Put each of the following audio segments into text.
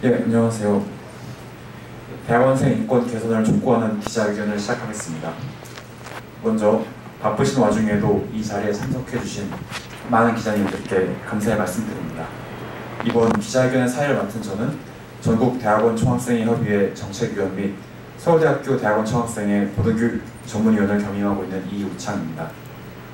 예, 안녕하세요. 대학원생 인권 개선을 촉구하는 기자회견을 시작하겠습니다. 먼저 바쁘신 와중에도 이 자리에 참석해주신 많은 기자님들께 감사의 말씀드립니다. 이번 기자회견의 사회를 맡은 저는 전국 대학원 총학생회협의회 정책위원 및 서울대학교 대학원 총학생회 고등교육 전문위원을 겸임하고 있는 이우창입니다.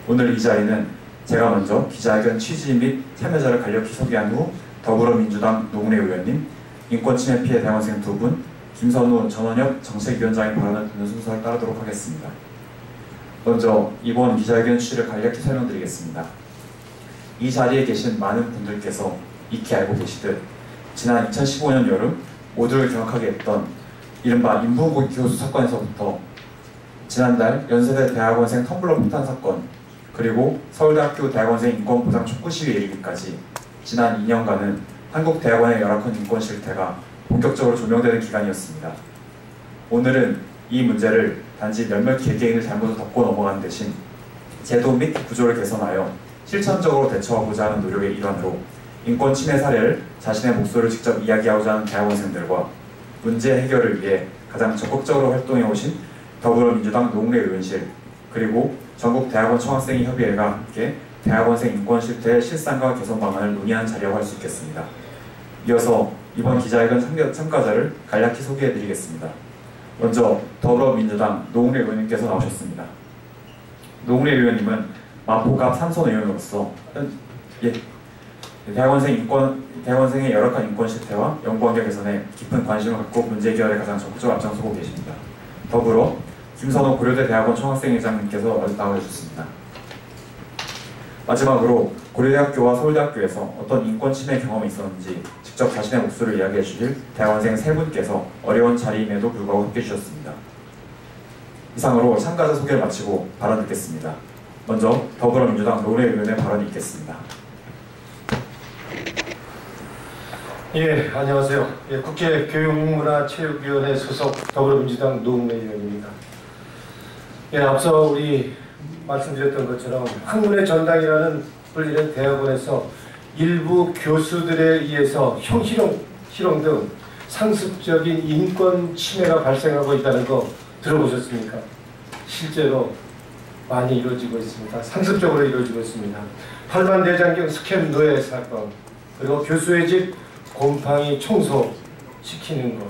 오늘 이 자리는 제가 먼저 기자회견 취지 및 참여자를 간략히 소개한 후 더불어민주당 노웅래 의원님, 인권침해 피해 대학원생 2분, 김선우 전원협 정책위원장의 발언을 듣는 순서를 따르도록 하겠습니다. 먼저 이번 기자회견 취지를 간략히 설명드리겠습니다. 이 자리에 계신 많은 분들께서 익히 알고 계시듯 지난 2015년 여름 모두를 경악하게 했던 이른바 인부고 교수 사건에서부터 지난달 연세대 대학원생 텀블러 폭탄 사건, 그리고 서울대학교 대학원생 인권보장 촉구 시위에 이르기까지 지난 2년간은 한국 대학원의 열악한 인권 실태가 본격적으로 조명되는 기간이었습니다. 오늘은 이 문제를 단지 몇몇 개개인을 잘못을 덮고 넘어가는 대신 제도 및 구조를 개선하여 실천적으로 대처하고자 하는 노력의 일환으로 인권 침해 사례를 자신의 목소리를 직접 이야기하고자 하는 대학원생들과 문제 해결을 위해 가장 적극적으로 활동해 오신 더불어민주당 노웅래 의원실, 그리고 전국 대학원 총학생회 협의회가 함께 대학원생 인권 실태의 실상과 개선 방안을 논의하는 자리라고 할 수 있겠습니다. 이어서 이번 기자회견 참가자를 간략히 소개해드리겠습니다. 먼저 더불어민주당 노웅래 의원님께서 나오셨습니다. 노웅래 의원님은 마포갑 3선 의원으로서 대학원생의 열악한 인권 실태와 연구환경 개선에 깊은 관심을 갖고 문제 해결에 가장 적극적으로 앞장서고 계십니다. 더불어 김선호 고려대 대학원 총학생회장님께서 나와주셨습니다. 마지막으로 고려대학교와 서울대학교에서 어떤 인권 침해 경험이 있었는지 직접 자신의 목소리를 이야기해 주실 대학원생 3분께서 어려운 자리임에도 불구하고 함께 해주셨습니다. 이상으로 참가자 소개를 마치고 발언 듣겠습니다. 먼저 더불어민주당 노웅래 의원의 발언이 있겠습니다. 예, 안녕하세요. 예, 국회 교육문화체육위원회 소속 더불어민주당 노웅래 의원입니다. 예, 앞서 우리 말씀드렸던 것처럼 학문의 전당이라는 불리는 대학원에서 일부 교수들에 의해서 실형 등 상습적인 인권 침해가 발생하고 있다는 거 들어보셨습니까? 실제로 많이 이루어지고 있습니다. 상습적으로 이루어지고 있습니다. 팔만대장경 스캠 노예 사건, 그리고 교수의 집 곰팡이 청소시키는 것,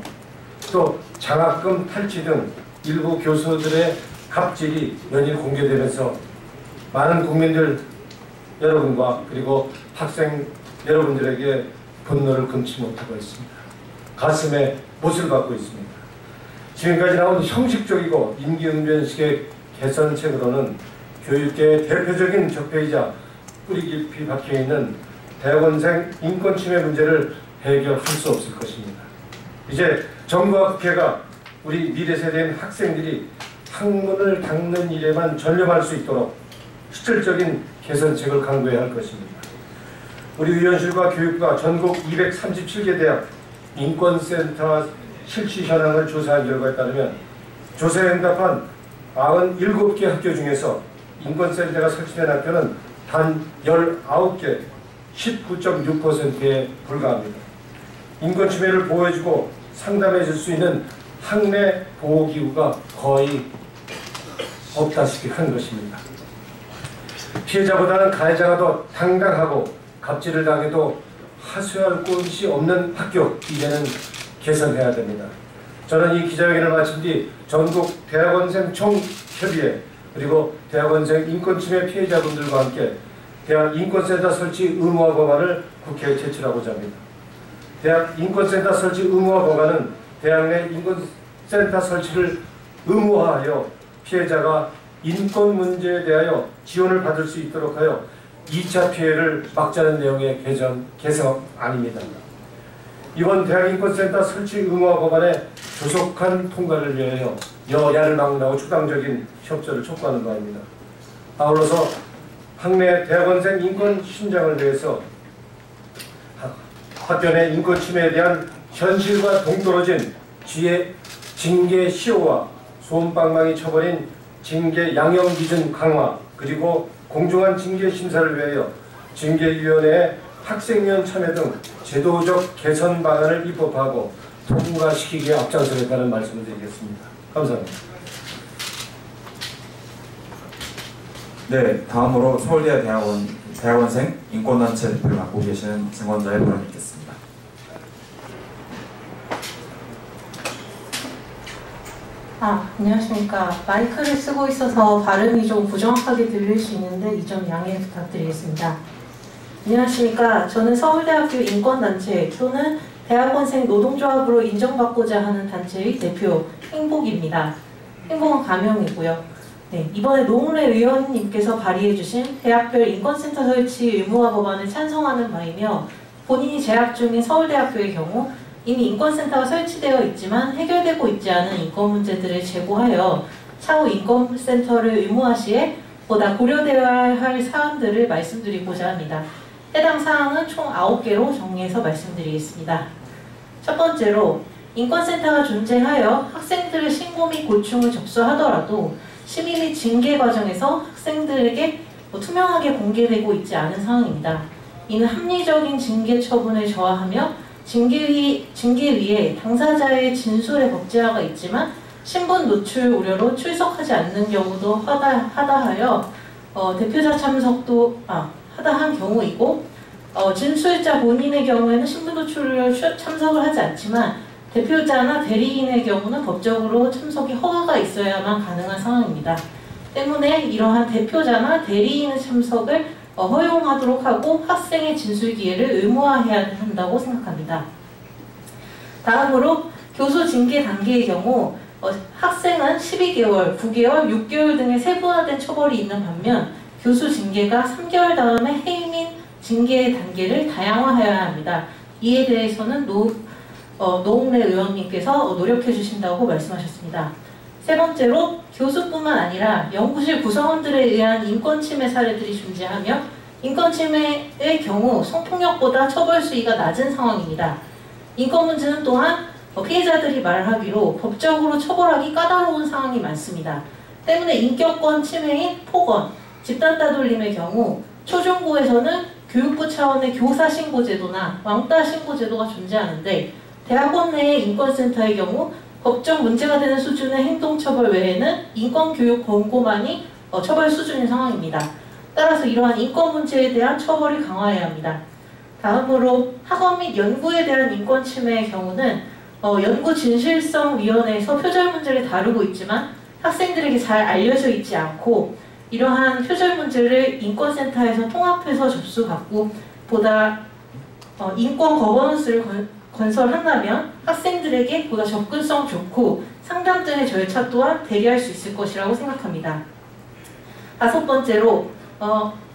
또 장학금 탈취 등 일부 교수들의 갑질이 연일 공개되면서 많은 국민들 여러분과 그리고 학생 여러분들에게 분노를 금치 못하고 있습니다. 가슴에 못을 박고 있습니다. 지금까지 나온 형식적이고 임기응변식의 개선책으로는 교육계의 대표적인 적폐이자 뿌리 깊이 박혀있는 대학원생 인권 침해 문제를 해결할 수 없을 것입니다. 이제 정부와 국회가 우리 미래 세대인 학생들이 학문을 닦는 일에만 전념할 수 있도록 실질적인 개선책을 강구해야 할 것입니다. 우리 위원실과 교육부가 전국 237개 대학 인권센터 실시 현황을 조사한 결과에 따르면 조사에 응답한 97개 학교 중에서 인권센터가 설치된 학교는 단 19개, 19.6%에 불과합니다. 인권 침해를 보호해주고 상담해 줄 수 있는 학내 보호기구가 거의 없다시피 한 것입니다. 피해자보다는 가해자가 더 당당하고 갑질을 당해도 하소연할 곳이 없는 학교, 이제는 개선해야 됩니다. 저는 이 기자회견을 마친 뒤 전국 대학원생 총협의회 그리고 대학원생 인권침해 피해자분들과 함께 대학 인권센터 설치 의무화 법안을 국회에 제출하고자 합니다. 대학 인권센터 설치 의무화 법안은 대학 내 인권센터 설치를 의무화하여 피해자가 인권 문제에 대하여 지원을 받을 수 있도록 하여 2차 피해를 막자는 내용의 개정안입니다. 이번 대학인권센터 설치 의무화 법안의 조속한 통과를 위하여 여야를 막론하고 초당적인 협조를 촉구하는 바입니다. 아울러서 학내 대학원생 인권 신장을 위해서 학교 내 인권 침해에 대한 현실과 동떨어진 징계 시효와 솜방망이 처벌인 징계 양형 기준 강화, 그리고 공정한 징계 심사를 위하여 징계위원회에 학생위원 참여 등 제도적 개선 방안을 입법하고 통과시키기에 앞장서겠다는 말씀을 드리겠습니다. 감사합니다. 네, 다음으로 서울대 대학원생 인권단체 대표를 맡고 계시는 증언자의 발언을 듣겠습니다. 안녕하십니까. 마이크를 쓰고 있어서 발음이 좀 부정확하게 들릴 수 있는데 이 점 양해 부탁드리겠습니다. 안녕하십니까. 저는 서울대학교 인권단체 또는 대학원생 노동조합으로 인정받고자 하는 단체의 대표 행복입니다. 행복은 가명이고요. 네, 이번에 노웅래 의원님께서 발의해주신 대학별 인권센터 설치 의무화 법안을 찬성하는 바이며 본인이 재학 중인 서울대학교의 경우 이미 인권센터가 설치되어 있지만 해결되고 있지 않은 인권 문제들을 제고하여 차후 인권센터를 의무화 시에 보다 고려되어야 할 사항들을 말씀드리고자 합니다. 해당 사항은 총 9개로 정리해서 말씀드리겠습니다. 첫 번째로 인권센터가 존재하여 학생들의 신고 및 고충을 접수하더라도 심의 및 징계 과정에서 학생들에게 투명하게 공개되고 있지 않은 상황입니다. 이는 합리적인 징계 처분을 저하하며 징계위에 당사자의 진술에 법제화가 있지만 신분 노출 우려로 출석하지 않는 경우도 하다하여 대표자 참석도 하다한 경우이고 진술자 본인의 경우에는 신분 노출 우려로 참석을 하지 않지만 대표자나 대리인의 경우는 법적으로 참석이 허가가 있어야만 가능한 상황입니다. 때문에 이러한 대표자나 대리인의 참석을 허용하도록 하고 학생의 진술 기회를 의무화해야 한다고 생각합니다. 다음으로 교수 징계 단계의 경우 학생은 12개월, 9개월, 6개월 등의 세분화된 처벌이 있는 반면 교수 징계가 3개월 다음에 해임 및 징계 단계를 다양화해야 합니다. 이에 대해서는 노웅래 의원님께서 노력해 주신다고 말씀하셨습니다. 세 번째로 교수뿐만 아니라 연구실 구성원들에 의한 인권침해 사례들이 존재하며 인권침해의 경우 성폭력보다 처벌 수위가 낮은 상황입니다. 인권 문제는 또한 피해자들이 말하기로 법적으로 처벌하기 까다로운 상황이 많습니다. 때문에 인격권 침해인 폭언, 집단 따돌림의 경우 초중고에서는 교육부 차원의 교사 신고제도나 왕따 신고제도가 존재하는데 대학원 내의 인권센터의 경우 법적 문제가 되는 수준의 행동처벌 외에는 인권교육 권고만이 처벌 수준인 상황입니다. 따라서 이러한 인권 문제에 대한 처벌이 강화해야 합니다. 다음으로 학원 및 연구에 대한 인권 침해의 경우는 연구진실성위원회에서 표절 문제를 다루고 있지만 학생들에게 잘 알려져 있지 않고 이러한 표절 문제를 인권센터에서 통합해서 접수받고 보다 인권 거버넌스를 건설한다면 학생들에게 보다 접근성 좋고 상담 등의 절차 또한 대리할 수 있을 것이라고 생각합니다. 다섯 번째로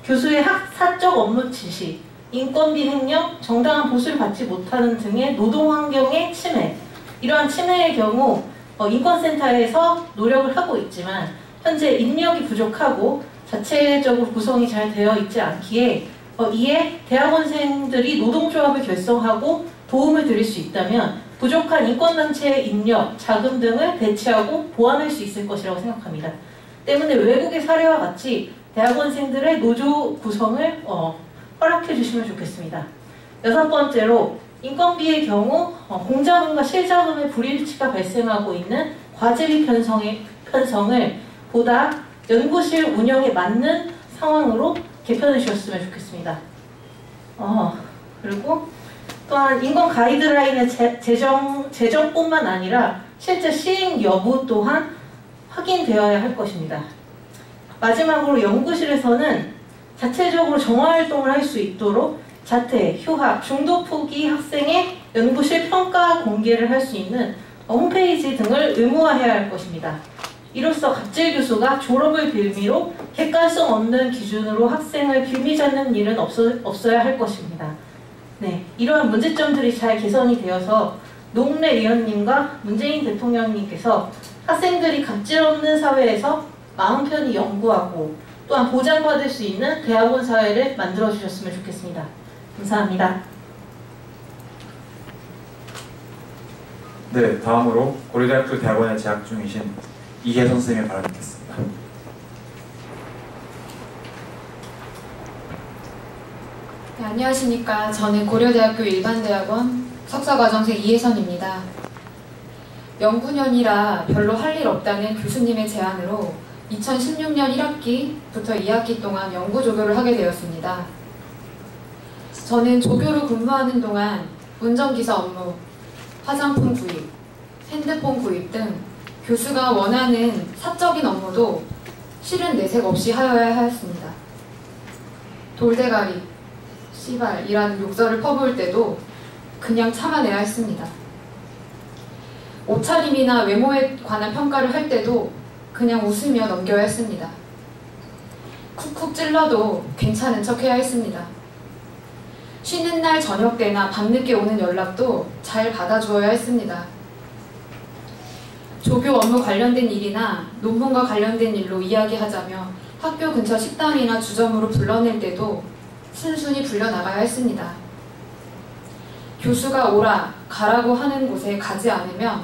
교수의 사적 업무 지시, 인권비 횡령, 정당한 보수를 받지 못하는 등의 노동환경의 침해 이러한 침해의 경우 인권센터에서 노력을 하고 있지만 현재 인력이 부족하고 자체적으로 구성이 잘 되어 있지 않기에 이에 대학원생들이 노동조합을 결성하고 도움을 드릴 수 있다면 부족한 인권단체의 인력, 자금 등을 배치하고 보완할 수 있을 것이라고 생각합니다. 때문에 외국의 사례와 같이 대학원생들의 노조 구성을 허락해 주시면 좋겠습니다. 여섯 번째로 인건비의 경우 공자금과 실자금의 불일치가 발생하고 있는 과제비 편성을 보다 연구실 운영에 맞는 상황으로 개편해 주셨으면 좋겠습니다. 그리고 또한 인권 가이드라인의 제정뿐만 아니라 실제 시행 여부 또한 확인되어야 할 것입니다. 마지막으로 연구실에서는 자체적으로 정화활동을 할 수 있도록 자퇴, 휴학, 중도 포기 학생의 연구실 평가 공개를 할 수 있는 홈페이지 등을 의무화해야 할 것입니다. 이로써 갑질 교수가 졸업을 빌미로 객관성 없는 기준으로 학생을 빌미 잡는 일은 없어야 할 것입니다. 네, 이러한 문제점들이 잘 개선이 되어서 노웅래 의원님과 문재인 대통령님께서 학생들이 갑질 없는 사회에서 마음 편히 연구하고 또한 보장받을 수 있는 대학원 사회를 만들어 주셨으면 좋겠습니다. 감사합니다. 네, 다음으로 고려대학교 대학원에 재학 중이신 이혜선 선생님의 발언 듣겠습니다. 네, 안녕하십니까. 저는 고려대학교 일반대학원 석사과정생 이혜선입니다. 연구년이라 별로 할 일 없다는 교수님의 제안으로 2016년 1학기부터 2학기 동안 연구조교를 하게 되었습니다. 저는 조교로 근무하는 동안 운전기사 업무, 화장품 구입, 핸드폰 구입 등 교수가 원하는 사적인 업무도 실은 내색 없이 하여야 하였습니다. 돌대가리, 씨발이라는 욕설을 퍼부을 때도 그냥 참아내야 했습니다. 옷차림이나 외모에 관한 평가를 할 때도 그냥 웃으며 넘겨야 했습니다. 쿡쿡 찔러도 괜찮은 척 해야 했습니다. 쉬는 날 저녁 때나 밤늦게 오는 연락도 잘 받아주어야 했습니다. 조교 업무 관련된 일이나 논문과 관련된 일로 이야기하자며 학교 근처 식당이나 주점으로 불러낼 때도 순순히 불려나가야 했습니다. 교수가 오라, 가라고 하는 곳에 가지 않으면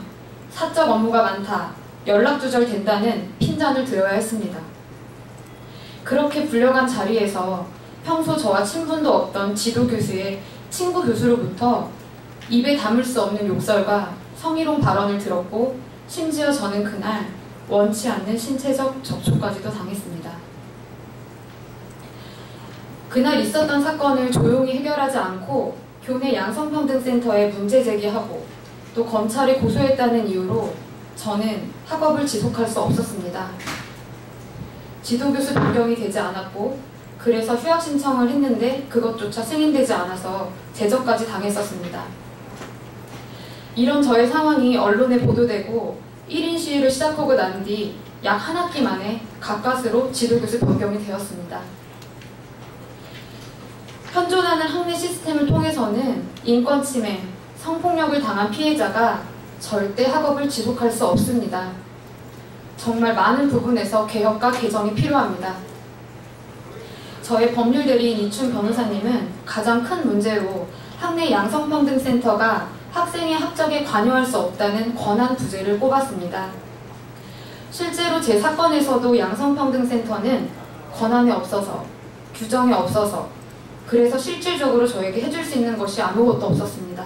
사적 업무가 많다, 연락 두절된다는 핀잔을 들어야 했습니다. 그렇게 불려간 자리에서 평소 저와 친분도 없던 지도 교수의 친구 교수로부터 입에 담을 수 없는 욕설과 성희롱 발언을 들었고, 심지어 저는 그날 원치 않는 신체적 접촉까지도 당했습니다. 그날 있었던 사건을 조용히 해결하지 않고 교내 양성평등센터에 문제 제기하고 또 검찰에 고소했다는 이유로 저는 학업을 지속할 수 없었습니다. 지도교수 변경이 되지 않았고, 그래서 휴학 신청을 했는데 그것조차 승인되지 않아서 제적까지 당했었습니다. 이런 저의 상황이 언론에 보도되고 1인 시위를 시작하고 난 뒤 약 한 학기 만에 가까스로 지도교수 변경이 되었습니다. 현존하는 학내 시스템을 통해서는 인권 침해, 성폭력을 당한 피해자가 절대 학업을 지속할 수 없습니다. 정말 많은 부분에서 개혁과 개정이 필요합니다. 저의 법률대리인 이춘 변호사님은 가장 큰 문제로 학내 양성평등센터가 학생의 학적에 관여할 수 없다는 권한 부재를 꼽았습니다. 실제로 제 사건에서도 양성평등센터는 권한이 없어서, 규정이 없어서, 그래서 실질적으로 저에게 해줄 수 있는 것이 아무것도 없었습니다.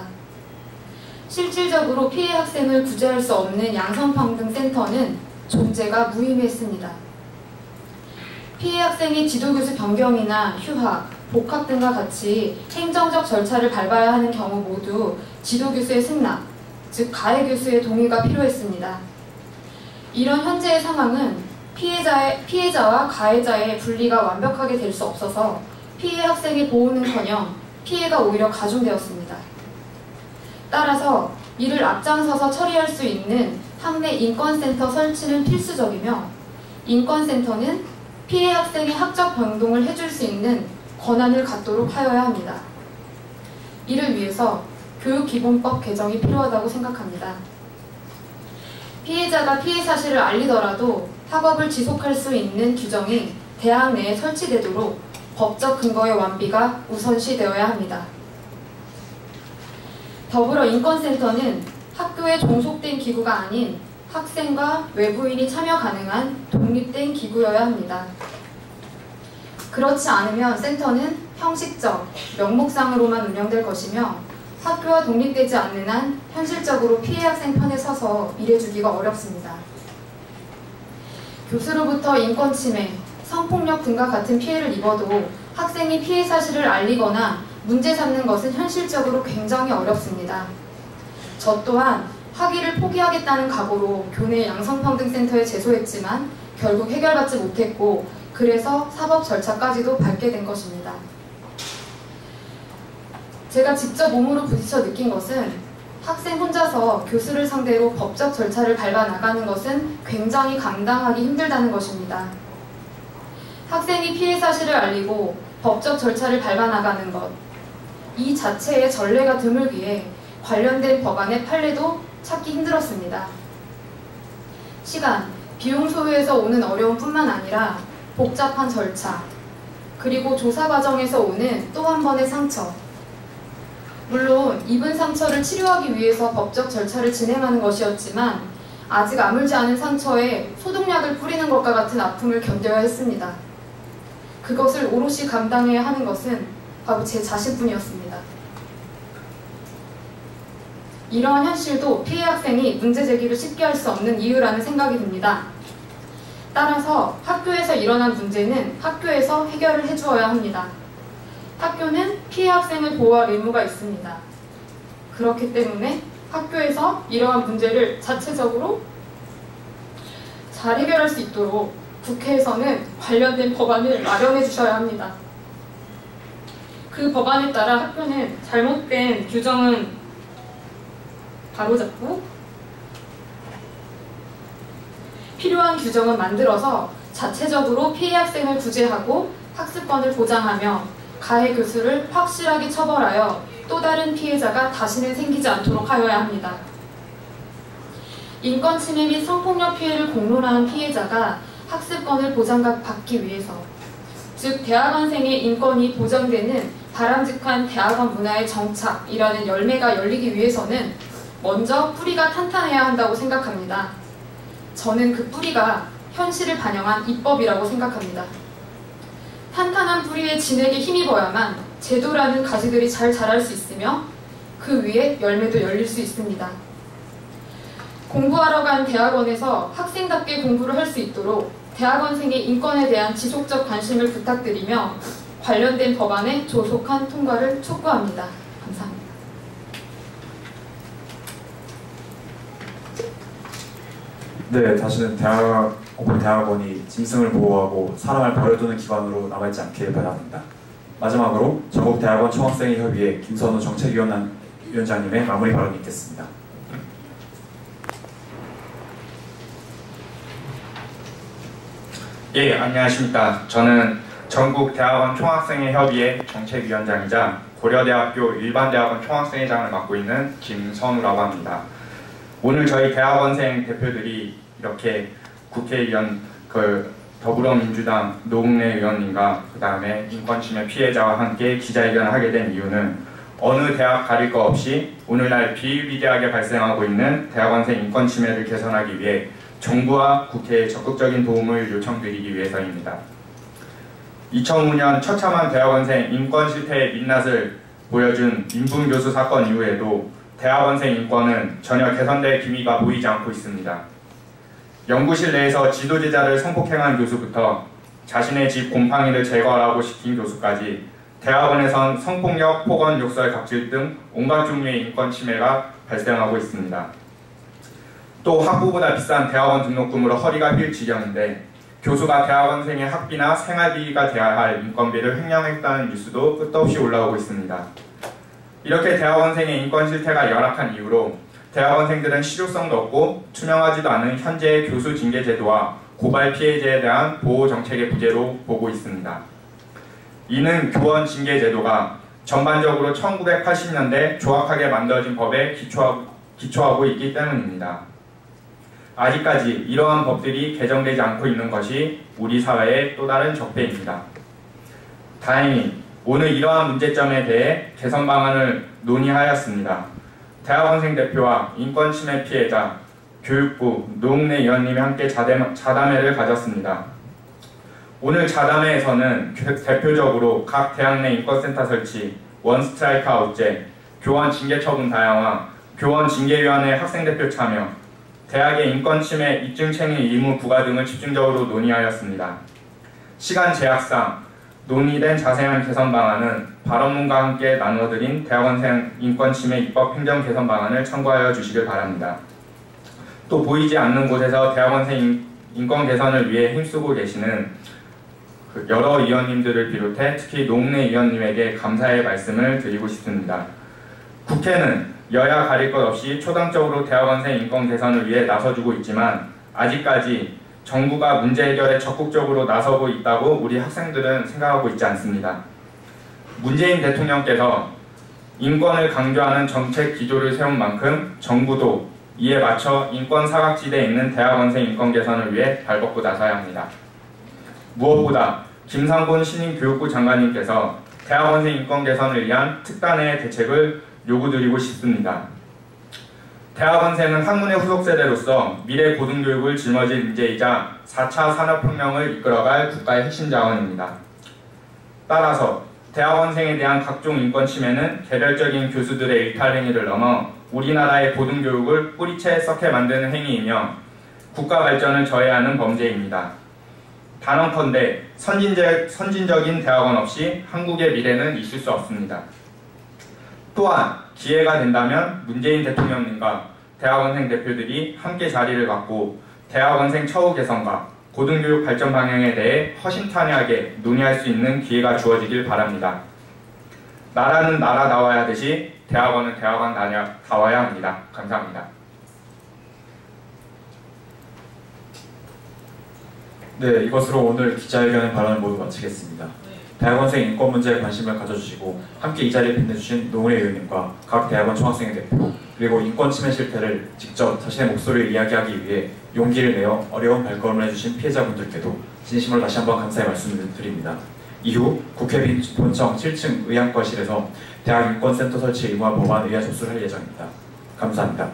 실질적으로 피해 학생을 구제할 수 없는 양성평등센터는 존재가 무의미했습니다. 피해 학생이 지도교수 변경이나 휴학, 복학 등과 같이 행정적 절차를 밟아야 하는 경우 모두 지도교수의 승낙, 즉 가해교수의 동의가 필요했습니다. 이런 현재의 상황은 피해자와 가해자의 분리가 완벽하게 될 수 없어서 피해 학생의 보호는커녕 피해가 오히려 가중되었습니다. 따라서 이를 앞장서서 처리할 수 있는 학내 인권센터 설치는 필수적이며, 인권센터는 피해 학생의 학적 변동을 해줄 수 있는 권한을 갖도록 하여야 합니다. 이를 위해서 교육기본법 개정이 필요하다고 생각합니다. 피해자가 피해 사실을 알리더라도 학업을 지속할 수 있는 규정이 대학 내에 설치되도록 법적 근거의 완비가 우선시되어야 합니다. 더불어 인권센터는 학교에 종속된 기구가 아닌 학생과 외부인이 참여 가능한 독립된 기구여야 합니다. 그렇지 않으면 센터는 형식적, 명목상으로만 운영될 것이며 학교와 독립되지 않는 한 현실적으로 피해 학생 편에 서서 일해주기가 어렵습니다. 교수로부터 인권 침해, 성폭력 등과 같은 피해를 입어도 학생이 피해 사실을 알리거나 문제 삼는 것은 현실적으로 굉장히 어렵습니다. 저 또한 학위를 포기하겠다는 각오로 교내 양성평등센터에 제소했지만 결국 해결받지 못했고, 그래서 사법 절차까지도 밟게 된 것입니다. 제가 직접 몸으로 부딪혀 느낀 것은 학생 혼자서 교수를 상대로 법적 절차를 밟아 나가는 것은 굉장히 감당하기 힘들다는 것입니다. 학생이 피해 사실을 알리고 법적 절차를 밟아 나가는 것, 이 자체의 전례가 드물기에 관련된 법안의 판례도 찾기 힘들었습니다. 시간, 비용 소요에서 오는 어려움뿐만 아니라 복잡한 절차, 그리고 조사 과정에서 오는 또 한 번의 상처. 물론 입은 상처를 치료하기 위해서 법적 절차를 진행하는 것이었지만 아직 아물지 않은 상처에 소독약을 뿌리는 것과 같은 아픔을 견뎌야 했습니다. 그것을 오롯이 감당해야 하는 것은 바로 제 자신뿐이었습니다. 이러한 현실도 피해 학생이 문제 제기를 쉽게 할 수 없는 이유라는 생각이 듭니다. 따라서 학교에서 일어난 문제는 학교에서 해결을 해주어야 합니다. 학교는 피해 학생을 보호할 의무가 있습니다. 그렇기 때문에 학교에서 이러한 문제를 자체적으로 잘 해결할 수 있도록 국회에서는 관련된 법안을 마련해 주셔야 합니다. 그 법안에 따라 학교는 잘못된 규정은 바로잡고 필요한 규정은 만들어서 자체적으로 피해 학생을 구제하고 학습권을 보장하며 가해 교수를 확실하게 처벌하여 또 다른 피해자가 다시는 생기지 않도록 하여야 합니다. 인권 침해 및 성폭력 피해를 공론화한 피해자가 학습권을 보장받기 위해서, 즉 대학원생의 인권이 보장되는 바람직한 대학원 문화의 정착이라는 열매가 열리기 위해서는 먼저 뿌리가 탄탄해야 한다고 생각합니다. 저는 그 뿌리가 현실을 반영한 입법이라고 생각합니다. 탄탄한 뿌리에 진에게 힘입어야만 제도라는 가지들이 잘 자랄 수 있으며 그 위에 열매도 열릴 수 있습니다. 공부하러 간 대학원에서 학생답게 공부를 할 수 있도록 대학원생의 인권에 대한 지속적 관심을 부탁드리며 관련된 법안의 조속한 통과를 촉구합니다. 감사합니다. 네, 다시는 대학원이 짐승을 보호하고 사람을 버려두는 기관으로 남아있지 않길 바랍니다. 마지막으로 전국대학원 총학생회 협의회 김선우 정책위원장님의 마무리 발언이 있겠습니다. 예, 안녕하십니까. 저는 전국대학원 총학생회 협의회 정책위원장이자 고려대학교 일반대학원 총학생회장을 맡고 있는 김선우라고 합니다. 오늘 저희 대학원생 대표들이 이렇게 국회의원, 더불어민주당 노웅래 의원님과 그 다음에 인권침해 피해자와 함께 기자회견을 하게 된 이유는 어느 대학 가릴 것 없이 오늘날 비일비재하게 발생하고 있는 대학원생 인권침해를 개선하기 위해 정부와 국회에 적극적인 도움을 요청드리기 위해서입니다. 2005년 처참한 대학원생 인권 실태의 민낯을 보여준 인분교수 사건 이후에도 대학원생 인권은 전혀 개선될 기미가 보이지 않고 있습니다. 연구실 내에서 지도제자를 성폭행한 교수부터 자신의 집 곰팡이를 제거하라고 시킨 교수까지 대학원에선 성폭력, 폭언, 욕설, 갑질 등 온갖 종류의 인권 침해가 발생하고 있습니다. 또 학부보다 비싼 대학원 등록금으로 허리가 휠 지경인데 교수가 대학원생의 학비나 생활비가 돼야 할 인건비를 횡령했다는 뉴스도 끝도 없이 올라오고 있습니다. 이렇게 대학원생의 인권 실태가 열악한 이유로 대학원생들은 실효성도 없고 투명하지도 않은 현재의 교수 징계 제도와 고발 피해자에 대한 보호 정책의 부재로 보고 있습니다. 이는 교원 징계 제도가 전반적으로 1980년대 조악하게 만들어진 법에 기초하고 있기 때문입니다. 아직까지 이러한 법들이 개정되지 않고 있는 것이 우리 사회의 또 다른 적폐입니다. 다행히 오늘 이러한 문제점에 대해 개선 방안을 논의하였습니다. 대학원생 대표와 인권침해 피해자, 교육부, 노웅래 의원님이 함께 자담회를 가졌습니다. 오늘 자담회에서는 대표적으로 각 대학 내 인권센터 설치, 원스트라이크 아웃제, 교원 징계 처분 다양화, 교원 징계위원회 학생대표 참여, 대학의 인권침해 입증책임 의무 부과 등을 집중적으로 논의하였습니다. 시간 제약상 논의된 자세한 개선 방안은 발언문과 함께 나누어드린 대학원생 인권침해 입법 행정 개선 방안을 참고하여 주시길 바랍니다. 또 보이지 않는 곳에서 대학원생 인권 개선을 위해 힘쓰고 계시는 여러 의원님들을 비롯해 특히 노웅래 의원님에게 감사의 말씀을 드리고 싶습니다. 국회는 여야 가릴 것 없이 초당적으로 대학원생 인권 개선을 위해 나서주고 있지만 아직까지 정부가 문제 해결에 적극적으로 나서고 있다고 우리 학생들은 생각하고 있지 않습니다. 문재인 대통령께서 인권을 강조하는 정책 기조를 세운 만큼 정부도 이에 맞춰 인권 사각지대에 있는 대학원생 인권 개선을 위해 발벗고 나서야 합니다. 무엇보다 김상곤 신임 교육부 장관님께서 대학원생 인권 개선을 위한 특단의 대책을 요구드리고 싶습니다. 대학원생은 학문의 후속 세대로서 미래 고등교육을 짊어질 인재이자 4차 산업혁명을 이끌어갈 국가의 핵심 자원입니다. 따라서 대학원생에 대한 각종 인권 침해는 개별적인 교수들의 일탈 행위를 넘어 우리나라의 고등교육을 뿌리채 썩게 만드는 행위이며 국가 발전을 저해하는 범죄입니다. 단언컨대 선진적인 대학원 없이 한국의 미래는 있을 수 없습니다. 또한 기회가 된다면 문재인 대통령님과 대학원생 대표들이 함께 자리를 갖고 대학원생 처우 개선과 고등교육 발전 방향에 대해 허심탄회하게 논의할 수 있는 기회가 주어지길 바랍니다. 나라는 나라다워야 하듯이 대학원은 대학원다워야 합니다. 감사합니다. 네, 이것으로 오늘 기자회견의 발언을 모두 마치겠습니다. 대학원생 인권 문제에 관심을 가져주시고 함께 이 자리에 빛내주신 노무래 의원님과 각 대학원 총학생회 대표 그리고 인권 침해 실태를 직접 자신의 목소리를 이야기하기 위해 용기를 내어 어려운 발걸음을 해주신 피해자분들께도 진심으로 다시 한번 감사의 말씀을 드립니다. 이후 국회 본청 7층 의안과실에서 대학인권센터 설치 의무화 법안 의안 접수를 할 예정입니다. 감사합니다.